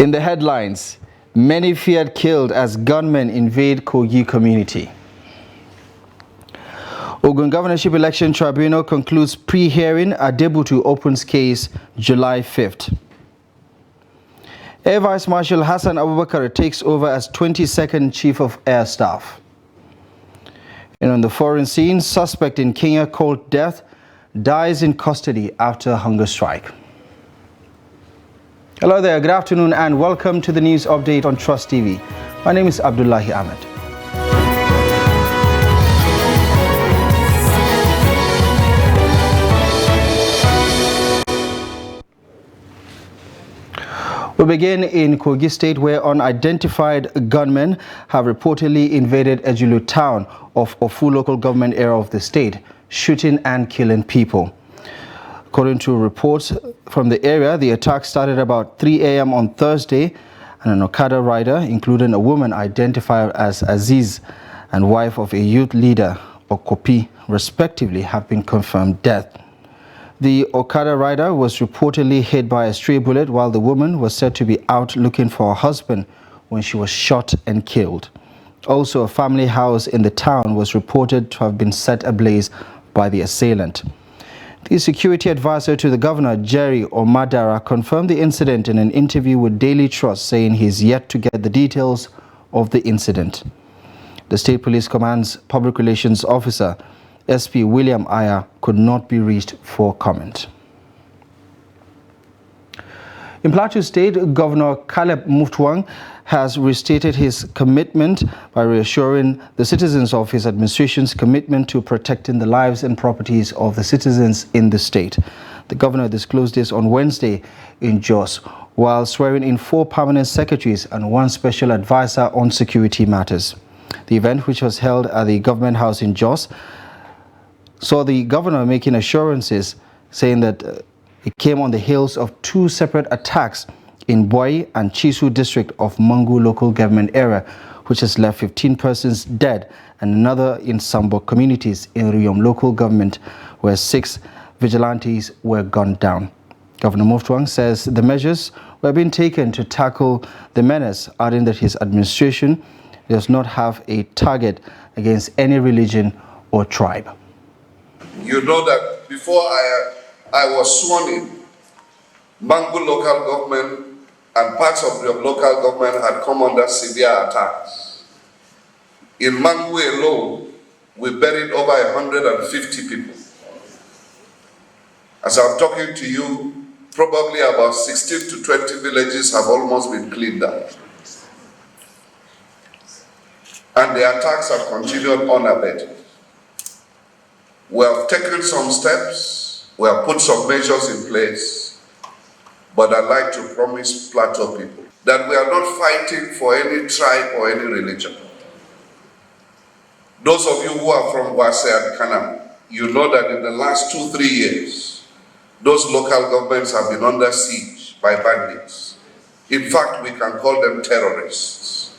In the headlines, many feared killed as gunmen invade Kogi community. Ogun Governorship Election Tribunal concludes pre-hearing Adebutu opens case July 5th. Air Vice Marshal Hassan Abubakar takes over as 22nd Chief of Air Staff. And on the foreign scene, suspect in Kenya caught death dies in custody after hunger strike. Hello there, good afternoon and welcome to the news update on Trust TV. My name is Abdullahi Ahmed. We begin in Kogi State, where unidentified gunmen have reportedly invaded Ejulu town of Ofu local government area of the state, shooting and killing people. According to reports from the area, the attack started about 3 a.m. on Thursday, and an Okada rider, including a woman identified as Aziz and wife of a youth leader, Okopi, respectively, have been confirmed dead. The Okada rider was reportedly hit by a stray bullet, while the woman was said to be out looking for her husband when she was shot and killed. Also, a family house in the town was reported to have been set ablaze by the assailant. The security advisor to the governor, Jerry Omadara, confirmed the incident in an interview with Daily Trust, saying he is yet to get the details of the incident. The State Police Command's Public Relations Officer, SP William Aya, could not be reached for comment. In Plateau State, Governor Caleb Mutfwang has restated his commitment by reassuring the citizens of his administration's commitment to protecting the lives and properties of the citizens in the state. The governor disclosed this on Wednesday in Jos, while swearing in 4 permanent secretaries and 1 special advisor on security matters. The event, which was held at the government house in Jos, saw the governor making assurances, saying that it came on the heels of 2 separate attacks in Boi and Chisu district of Mangu local government area, which has left 15 persons dead, and another in Sambok communities in Riyom local government, where 6 vigilantes were gunned down. Governor Mutfwang says the measures were being taken to tackle the menace, adding that his administration does not have a target against any religion or tribe. You know that before I was sworn in, Mangu local government and parts of the local government had come under severe attacks. In Mangu alone, we buried over 150 people. As I'm talking to you, probably about 16 to 20 villages have almost been cleaned up. And the attacks have continued unabated. We have taken some steps, we have put some measures in place, but I'd like to promise Plateau people that we are not fighting for any tribe or any religion. Those of you who are from Wase and Kanam, you know that in the last 2-3 years, those local governments have been under siege by bandits. In fact, we can call them terrorists.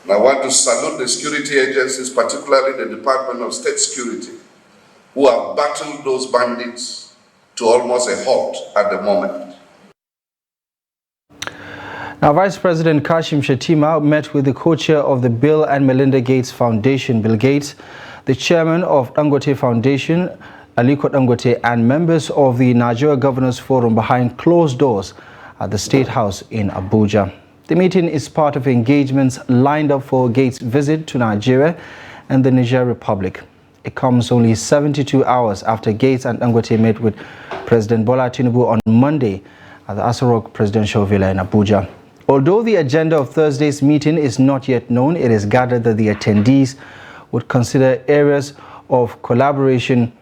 And I want to salute the security agencies, particularly the Department of State Security, who have battled those bandits to almost a halt at the moment. Now, Vice President Kashim Shettima met with the co-chair of the Bill and Melinda Gates Foundation, Bill Gates, the chairman of Dangote Foundation, Aliko Dangote, and members of the Nigeria Governors Forum behind closed doors at the State House in Abuja. The meeting is part of engagements lined up for Gates' visit to Nigeria and the Niger Republic. It comes only 72 hours after Gates and Dangote met with President Bola Tinubu on Monday at the Aso Rock Presidential Villa in Abuja. Although the agenda of Thursday's meeting is not yet known, it is gathered that the attendees would consider areas of collaboration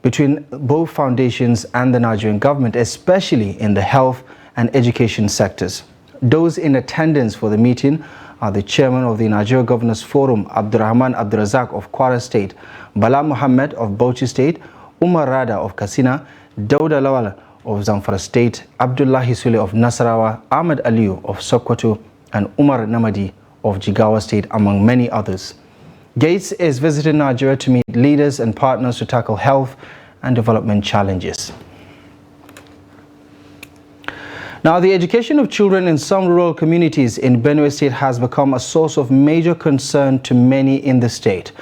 between both foundations and the Nigerian government, especially in the health and education sectors. Those in attendance for the meeting are the chairman of the Nigeria Governors Forum, Abdurrahman Abdurazak of Kwara State, Bala Muhammad of Bauchi State, Umar Rada of Katsina, Dauda Lawal of Zamfara State, Abdullahi Sule of Nasarawa, Ahmed Aliyu of Sokoto, and Umar Namadi of Jigawa State, among many others. Gates is visiting Nigeria to meet leaders and partners to tackle health and development challenges. Now, the education of children in some rural communities in Benue State has become a source of major concern to many in the state.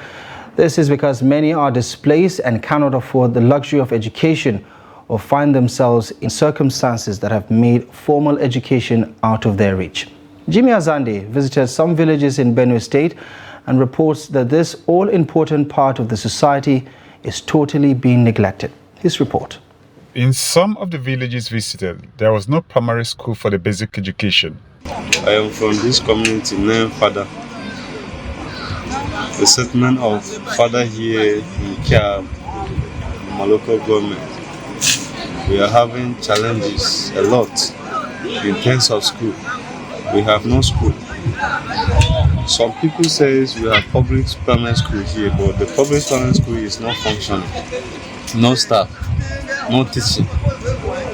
This is because many are displaced and cannot afford the luxury of education or find themselves in circumstances that have made formal education out of their reach. Jimmy Azande visited some villages in Benue State and reports that this all-important part of the society is totally being neglected. His report. In some of the villages visited, there was no primary school for the basic education. I am from this community named Fada. The settlement of Fada here in Kiab, my local government. We are having challenges a lot in terms of school. We have no school. Some people say we have public primary school here, but the public primary school is not functioning. No staff, no teaching.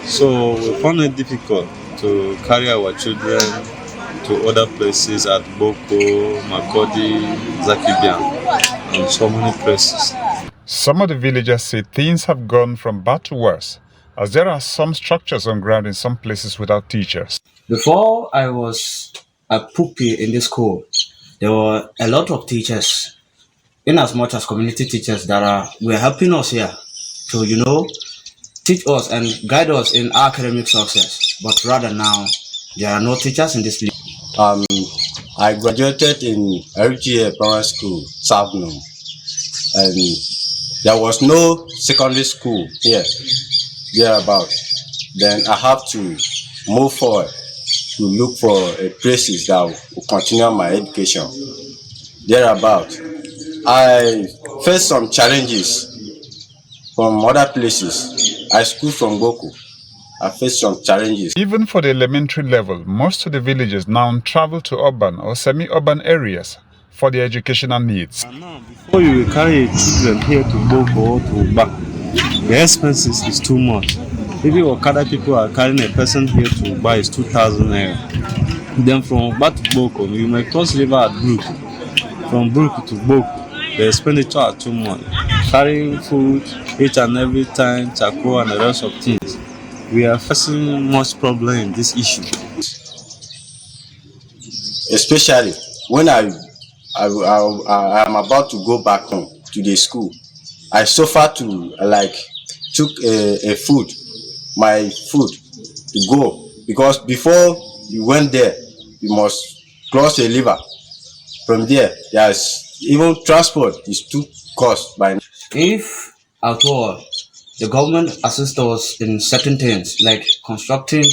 So we found it difficult to carry our children to other places at Boko, Makodi, Zakibian, and so many places. Some of the villagers say things have gone from bad to worse, as there are some structures on ground in some places without teachers. Before I was a pupil in this school, there were a lot of teachers, in as much as community teachers that were helping us here to, teach us and guide us in our academic success. But rather now, there are no teachers in this place. I graduated in RGA Primary School, Savno, and there was no secondary school here, thereabout. Then I have to move forward to look for places that will continue my education. Thereabout, I faced some challenges from other places. I schooled from Boko. I faced some challenges. Even for the elementary level, most of the villagers now travel to urban or semi-urban areas for their educational needs. Before you carry children here to Boko or to Back, the expenses is too much. If you Okada people are carrying a person here to buy is 2,000 naira. Then from Back to Boko, you may cross river at Brook. From Brook to Boko, the expenditure are too much. Carrying food each and every time, charcoal and the rest of things. We are facing much problem in this issue. Especially when I am about to go back home to the school, I suffer to took my food to go, because before you went there, you must cross a river. From there, there's even transport is too cost by. If at all the government assists us in certain things like constructing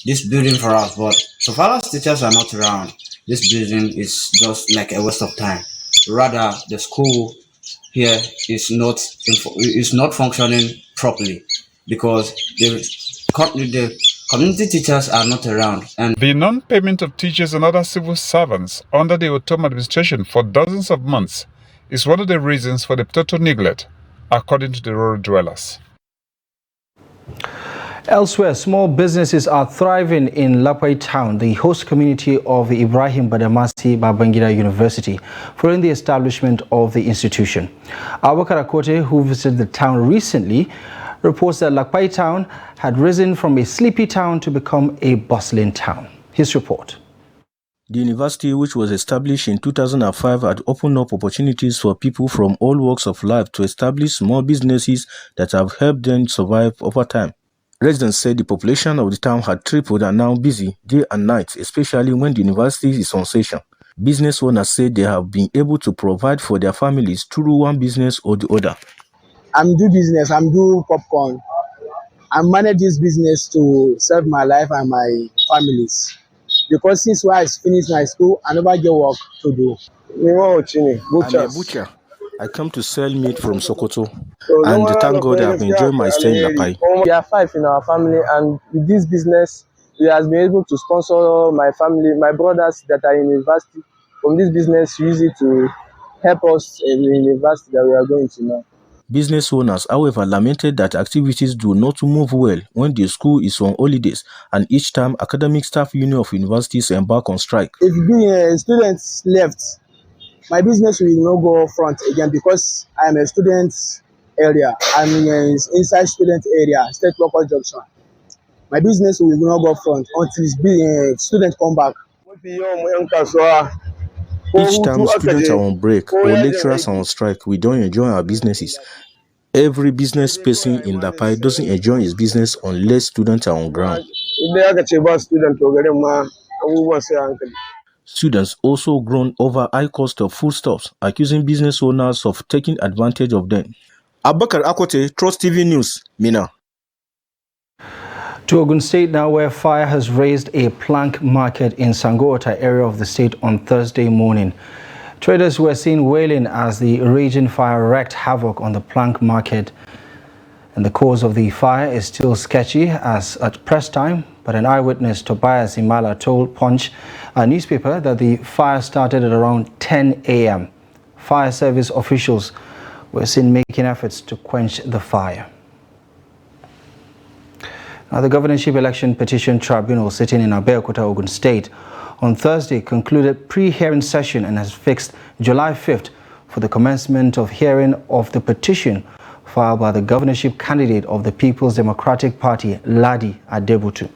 this building for us, but so far as teachers are not around, this building is just like a waste of time. Rather, the school here is not functioning properly because the community teachers are not around. And the non-payment of teachers and other civil servants under the Otom administration for dozens of months is one of the reasons for the total neglect, according to the rural dwellers. Elsewhere, small businesses are thriving in Lapai town, the host community of the Ibrahim Badamasi Babangida University, following the establishment of the institution. Abubakar Akote, who visited the town recently, reports that Lapai town had risen from a sleepy town to become a bustling town. His report. The university, which was established in 2005, had opened up opportunities for people from all walks of life to establish small businesses that have helped them survive over time. Residents said the population of the town had tripled and now busy day and night, especially when the university is on session. Business owners said they have been able to provide for their families through one business or the other. I'm do business, I'm do popcorn. I manage this business to serve my life and my families. Because since I finished my school, I never get work to do. I'm a butcher. I come to sell meat from Sokoto, and thank God I've enjoyed my stay in Lapai. We are 5 in our family, and with this business, we have been able to sponsor my family, my brothers that are in university. From this business, we use it to help us in the university that we are going to now. Business owners, however, lamented that activities do not move well when the school is on holidays and each time academic staff union of universities embark on strike. If students left, my business will not go front again because I am a student area. I'm inside student area, State Local Junction. my business will not go front until students come back. Each time students are on break or lecturers are on strike, we don't enjoy our businesses. Every business person in Lapai doesn't enjoy his business unless students are on ground. Students also groan over high cost of foodstuffs, accusing business owners of taking advantage of them. Abakar Akote, Trust TV News, Mina. To Ogun State now, where fire has razed a plank market in Sangota area of the state on Thursday morning. Traders were seen wailing as the raging fire wreaked havoc on the plank market. And the cause of the fire is still sketchy as at press time, but an eyewitness, Tobias Imala, told Punch, a newspaper, that the fire started at around 10 a.m. Fire service officials were seen making efforts to quench the fire. Now, the Governorship Election Petition Tribunal sitting in Abeokuta, Ogun State, on Thursday concluded pre-hearing session and has fixed July 5th for the commencement of hearing of the petition filed by the governorship candidate of the People's Democratic Party, Ladi Adebutu.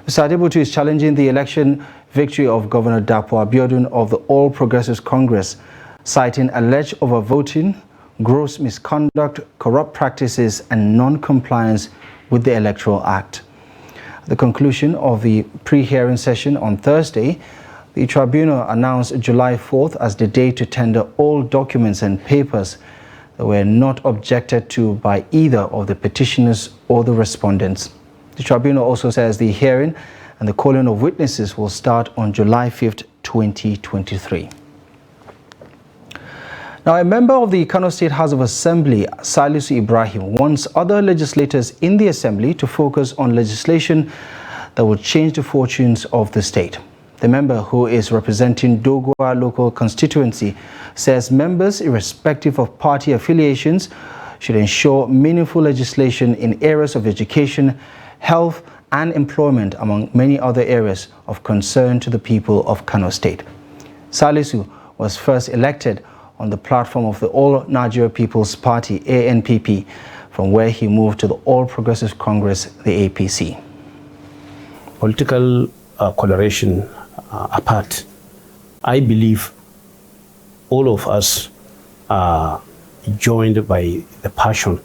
Mr. Adebutu is challenging the election victory of Governor Dapo Abiodun of the All Progressives Congress, citing alleged overvoting, gross misconduct, corrupt practices, and non-compliance with the Electoral Act. At the conclusion of the pre-hearing session on Thursday, the tribunal announced July 4th as the day to tender all documents and papers that were not objected to by either of the petitioners or the respondents. The tribunal also says the hearing and the calling of witnesses will start on July 5th, 2023. Now, a member of the Kano State House of Assembly, Salisu Ibrahim, wants other legislators in the Assembly to focus on legislation that will change the fortunes of the state. The member, who is representing Dogwa local constituency, says members, irrespective of party affiliations, should ensure meaningful legislation in areas of education, health, and employment, among many other areas of concern to the people of Kano State. Salisu was first elected on the platform of the All Nigeria People's Party, ANPP, from where he moved to the All Progressives Congress, the APC. Political coloration apart, I believe all of us are joined by the passion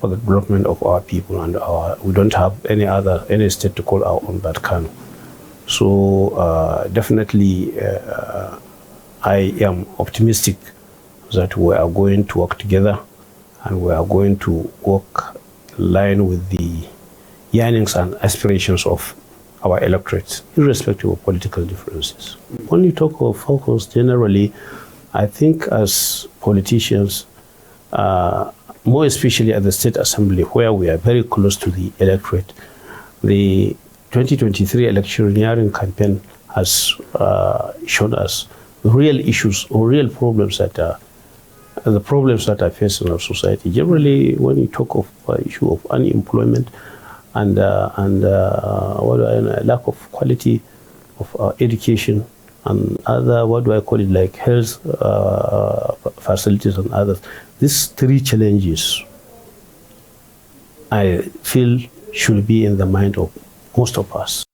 for the development of our people, and we don't have any state to call our own but Kano. So definitely I am optimistic that we are going to work together and we are going to work in line with the yearnings and aspirations of our electorate, irrespective of political differences. When you talk of focus generally, I think as politicians, more especially at the State Assembly, where we are very close to the electorate, the 2023 electioneering campaign has shown us real issues or real problems that are the problems that are facing our society. Generally, when you talk of issue of unemployment and lack of quality of education and other, like health facilities and others, these three challenges I feel should be in the mind of most of us.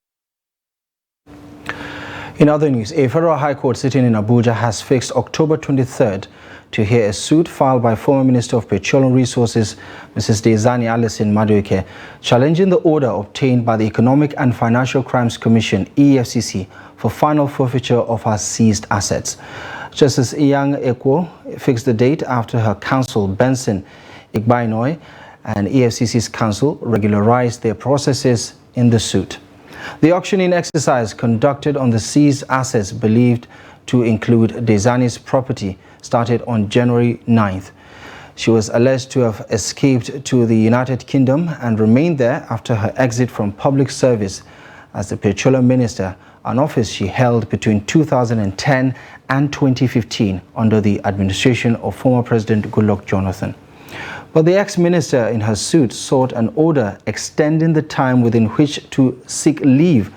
In other news, a federal high court sitting in Abuja has fixed October 23rd to hear a suit filed by former Minister of Petroleum Resources, Mrs. Dezani Alison Madueke, challenging the order obtained by the Economic and Financial Crimes Commission, EFCC, for final forfeiture of her seized assets. Justice Iyang Ekwo fixed the date after her counsel, Benson Igbainoy, and EFCC's counsel regularized their processes in the suit. The auctioning exercise conducted on the seized assets believed to include Dezani's property started on January 9th. She was alleged to have escaped to the United Kingdom and remained there after her exit from public service as the petroleum minister, an office she held between 2010 and 2015 under the administration of former President Goodluck Jonathan. But the ex-minister in her suit sought an order extending the time within which to seek leave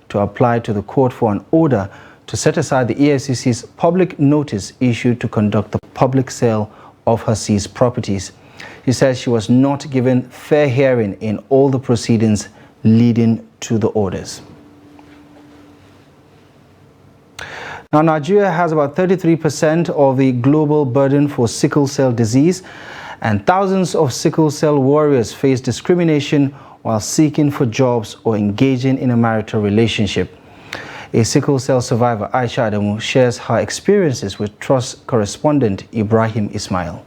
to apply to the court for an order to set aside the EFCC's public notice issued to conduct the public sale of her seized properties. She says she was not given fair hearing in all the proceedings leading to the orders. Now, Nigeria has about 33% of the global burden for sickle cell disease, and thousands of sickle cell warriors face discrimination while seeking for jobs or engaging in a marital relationship. A sickle cell survivor, Aisha Adamu, shares her experiences with Trust correspondent Ibrahim Ismail.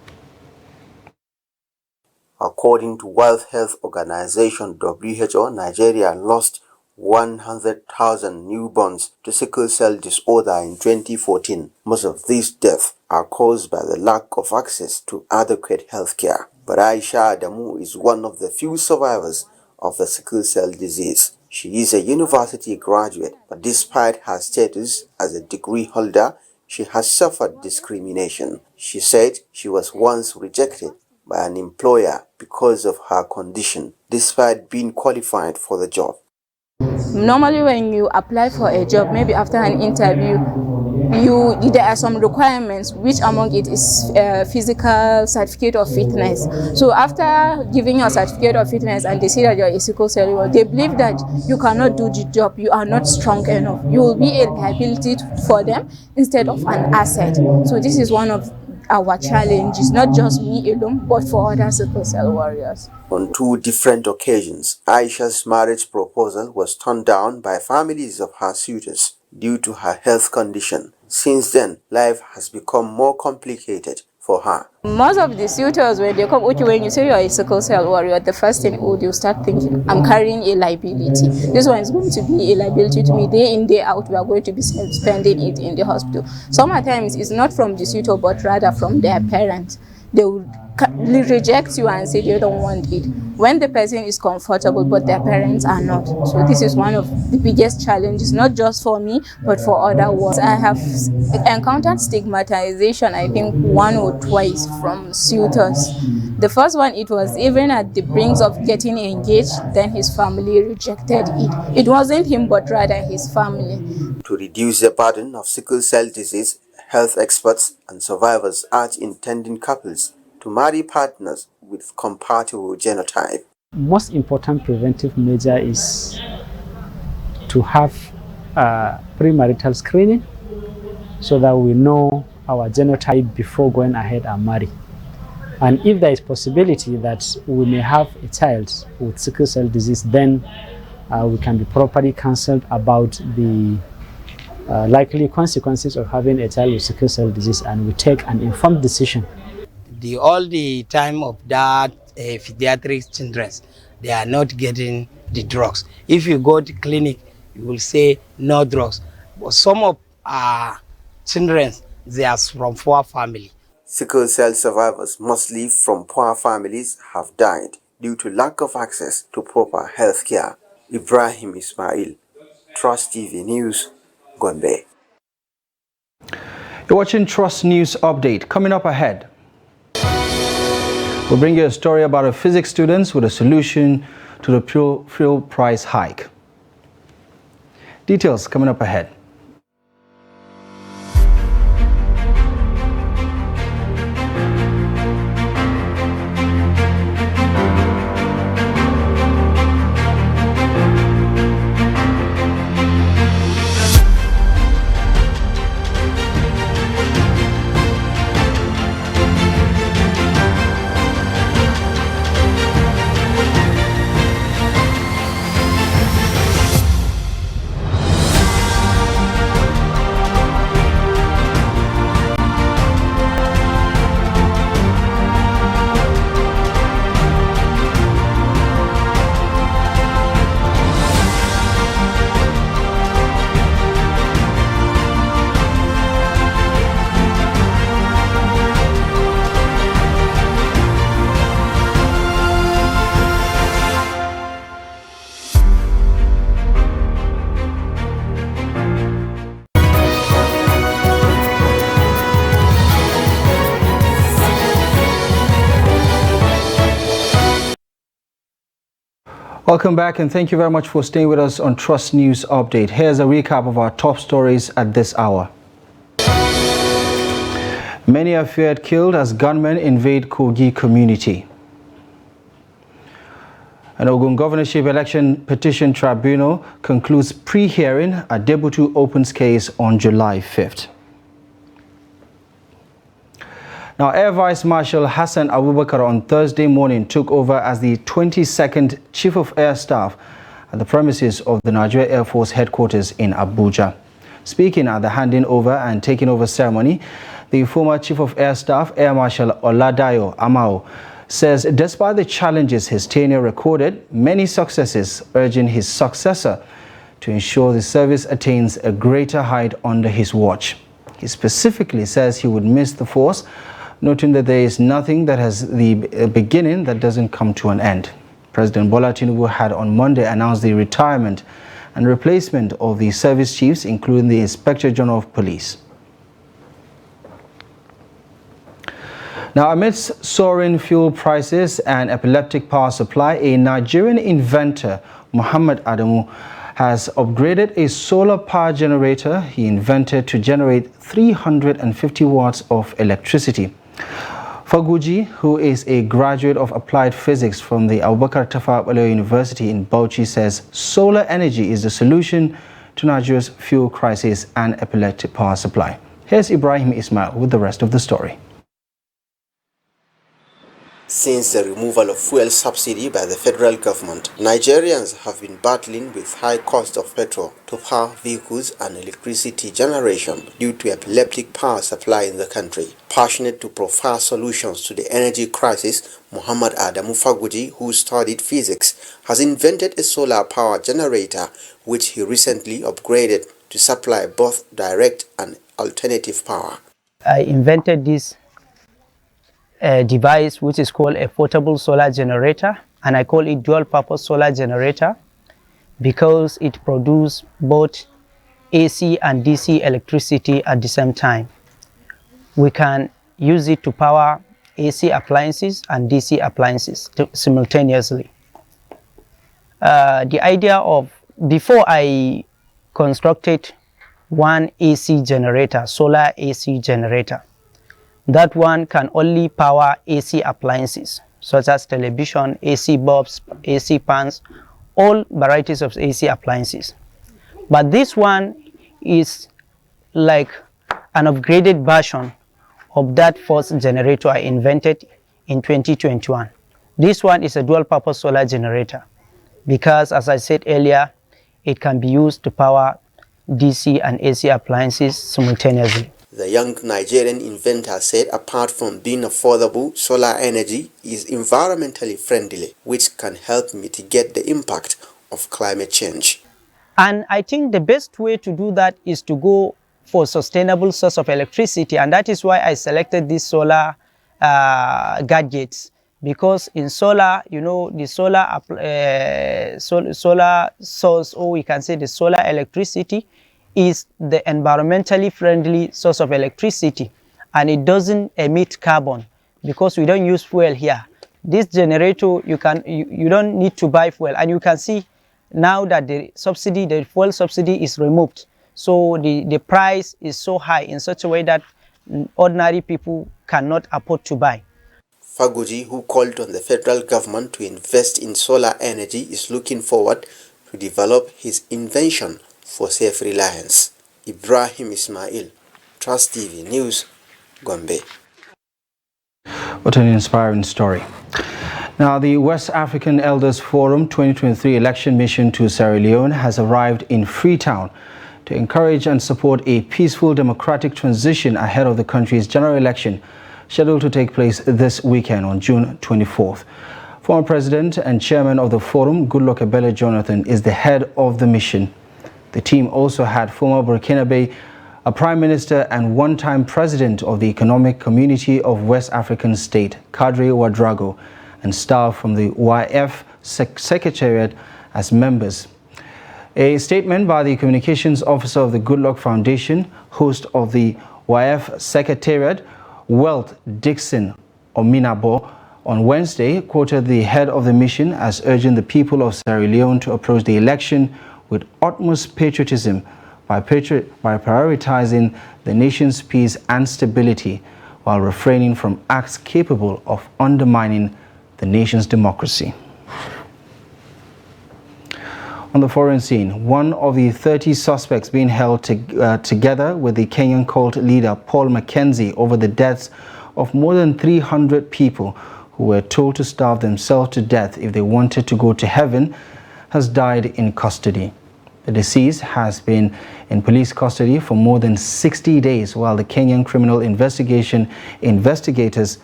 According to World Health Organization (WHO), Nigeria lost 100,000 newborns to sickle cell disorder in 2014. Most of these deaths are caused by the lack of access to adequate health care. But Aisha Adamu is one of the few survivors of the sickle cell disease. She is a university graduate, but despite her status as a degree holder, she has suffered discrimination. She said she was once rejected by an employer because of her condition, despite being qualified for the job. Normally when you apply for a job, maybe after an interview, there are some requirements, which among it is physical certificate of fitness. So after giving your certificate of fitness and they see that you're a sickle cell warrior, they believe that you cannot do the job, you are not strong enough. You will be a liability for them instead of an asset. So this is one of our challenges, not just me alone, but for other sickle cell warriors. On 2 different occasions, Aisha's marriage proposal was turned down by families of her suitors due to her health condition. Since then, life has become more complicated for her. Most of the suitors, when they come, okay, when you say you're a sickle cell warrior, the first thing you start thinking, I'm carrying a liability. This one is going to be a liability to me. Day in, day out, we are going to be spending it in the hospital. Sometimes it's not from the suitor, but rather from their parents. They will reject you and say they don't want it when the person is comfortable but their parents are not. So this is one of the biggest challenges, not just for me but for other ones. I have encountered stigmatization, I think 1 or twice, from suitors. The first one, it was even at the brink of getting engaged, then his family rejected it. It wasn't him but rather his family. To reduce the burden of sickle cell disease, health experts and survivors urge intending couples to marry partners with compatible genotype. Most important preventive measure is to have premarital screening so that we know our genotype before going ahead and marry. And if there is possibility that we may have a child with sickle cell disease, then we can be properly counseled about the likely consequences of having a child with sickle cell disease, and we take an informed decision. All the time of that pediatric children, they are not getting the drugs. If you go to clinic, you will say no drugs. But some of our children, they are from poor family. Sickle cell survivors, mostly from poor families, have died due to lack of access to proper health care. Ibrahim Ismail, Trust TV News, Gombe. You're watching Trust News Update. Coming up ahead, we'll bring you a story about a physics student with a solution to the fuel price hike. Details coming up ahead. Welcome back, and thank you very much for staying with us on Trust News Update. Here's a recap of our top stories at this hour. Many are feared killed as gunmen invade Kogi community. An Ogun Governorship Election Petition Tribunal concludes pre-hearing. Adebutu opens case on July 5th. Now, Air Vice Marshal Hassan Abubakar on Thursday morning took over as the 22nd Chief of Air Staff at the premises of the Nigeria Air Force headquarters in Abuja. Speaking at the handing over and taking over ceremony, the former Chief of Air Staff, Air Marshal Oladayo Amao, says despite the challenges his tenure recorded, many successes, urging his successor to ensure the service attains a greater height under his watch. He specifically says he would miss the force, noting that there is nothing that has the beginning that doesn't come to an end. President Bola Tinubu had on Monday announced the retirement and replacement of the service chiefs, including the Inspector General of Police. Now, amidst soaring fuel prices and epileptic power supply, a Nigerian inventor, Muhammad Adamu, has upgraded a solar power generator he invented to generate 350 watts of electricity. Faguji, who is a graduate of applied physics from the Abubakar Tafawa Balewa University in Bauchi, says solar energy is the solution to Nigeria's fuel crisis and epileptic power supply. Here's Ibrahim Ismail with the rest of the story. Since the removal of fuel subsidy by the federal government, Nigerians have been battling with high cost of petrol to power vehicles and electricity generation due to epileptic power supply in the country. Passionate to provide solutions to the energy crisis, Muhammad Adamu Faguji, who studied physics, has invented a solar power generator which he recently upgraded to supply both direct and alternative power. I invented this device which is called a portable solar generator, and I call it dual purpose solar generator because it produces both AC and DC electricity at the same time. We can use it to power AC appliances and DC appliances simultaneously. The idea of, before I constructed one AC generator, solar AC generator, that one can only power AC appliances such as television, AC bulbs, AC fans, all varieties of AC appliances. But this one is like an upgraded version of that first generator I invented in 2021. This one is a dual purpose solar generator because, as I said earlier, it can be used to power DC and AC appliances simultaneously. The young Nigerian inventor said apart from being affordable, solar energy is environmentally friendly, which can help mitigate the impact of climate change. And I think the best way to do that is to go for sustainable source of electricity, and that is why I selected these solar gadgets, because in solar, you know, the solar source, or we can say the solar electricity, is the environmentally friendly source of electricity, and it doesn't emit carbon because we don't use fuel here. This generator, you don't need to buy fuel, and you can see now that the fuel subsidy is removed, so the price is so high in such a way that ordinary people cannot afford to buy. Faguji, who called on the federal government to invest in solar energy, is looking forward to develop his invention for safe reliance. Ibrahim Ismail, Trust TV News, Gombe. What an inspiring story. Now, the West African Elders Forum 2023 election mission to Sierra Leone has arrived in Freetown to encourage and support a peaceful democratic transition ahead of the country's general election scheduled to take place this weekend on June 24th. Former President and Chairman of the Forum, Goodluck Ebele Jonathan, is the head of the mission. The team also had former Burkinabe, a Prime Minister and one-time President of the Economic Community of West African State, Kadri Ouedraogo, and staff from the YF Secretariat as members. A statement by the Communications Officer of the Goodluck Foundation, host of the YF Secretariat, Wealth Dixon Ominabo, on Wednesday quoted the head of the mission as urging the people of Sierra Leone to approach the election with utmost patriotism by prioritizing the nation's peace and stability while refraining from acts capable of undermining the nation's democracy. On the foreign scene, one of the 30 suspects being held together with the Kenyan cult leader Paul Mackenzie over the deaths of more than 300 people who were told to starve themselves to death if they wanted to go to heaven has died in custody. The deceased has been in police custody for more than 60 days while the Kenyan Criminal Investigation investigators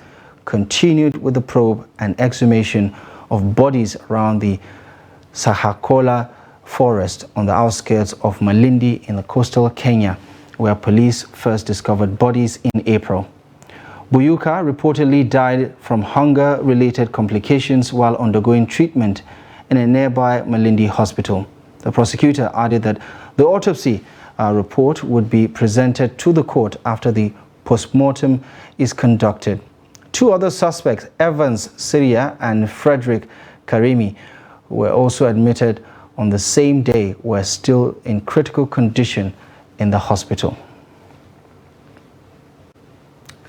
continued with the probe and exhumation of bodies around the Sahakola forest on the outskirts of Malindi in the coastal Kenya, where police first discovered bodies in April. Buyuka reportedly died from hunger-related complications while undergoing treatment in a nearby Malindi hospital. The prosecutor added that the autopsy report would be presented to the court after the post-mortem is conducted. Two other suspects, Evans Syria and Frederick Karimi, who were also admitted on the same day, were still in critical condition in the hospital.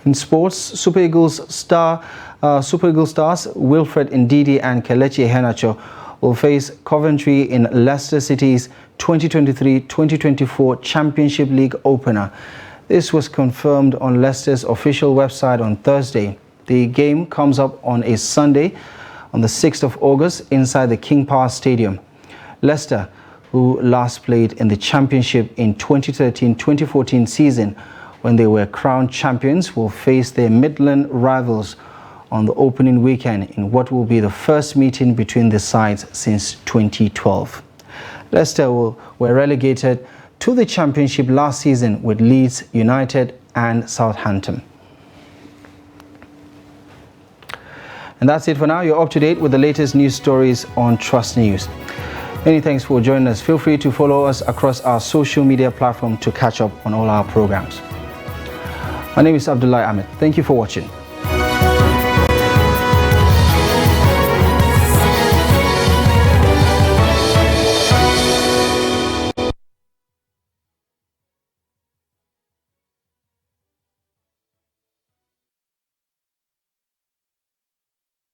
In sports, Super Eagles stars Wilfred Ndidi and Kelechi Iheanacho will face Coventry in Leicester City's 2023-2024 Championship League opener. This was confirmed on Leicester's official website on Thursday. The game comes up on a Sunday on the 6th of August inside the King Power Stadium. Leicester, who last played in the Championship in 2013-2014 season when they were crowned champions, will face their Midland rivals on the opening weekend in what will be the first meeting between the sides since 2012. Leicester were relegated to the Championship last season with Leeds United and Southampton. And that's it for now. You're up to date with the latest news stories on Trust News. Many thanks for joining us. Feel free to follow us across our social media platform to catch up on all our programs. My name is Abdullah Ahmed. Thank you for watching.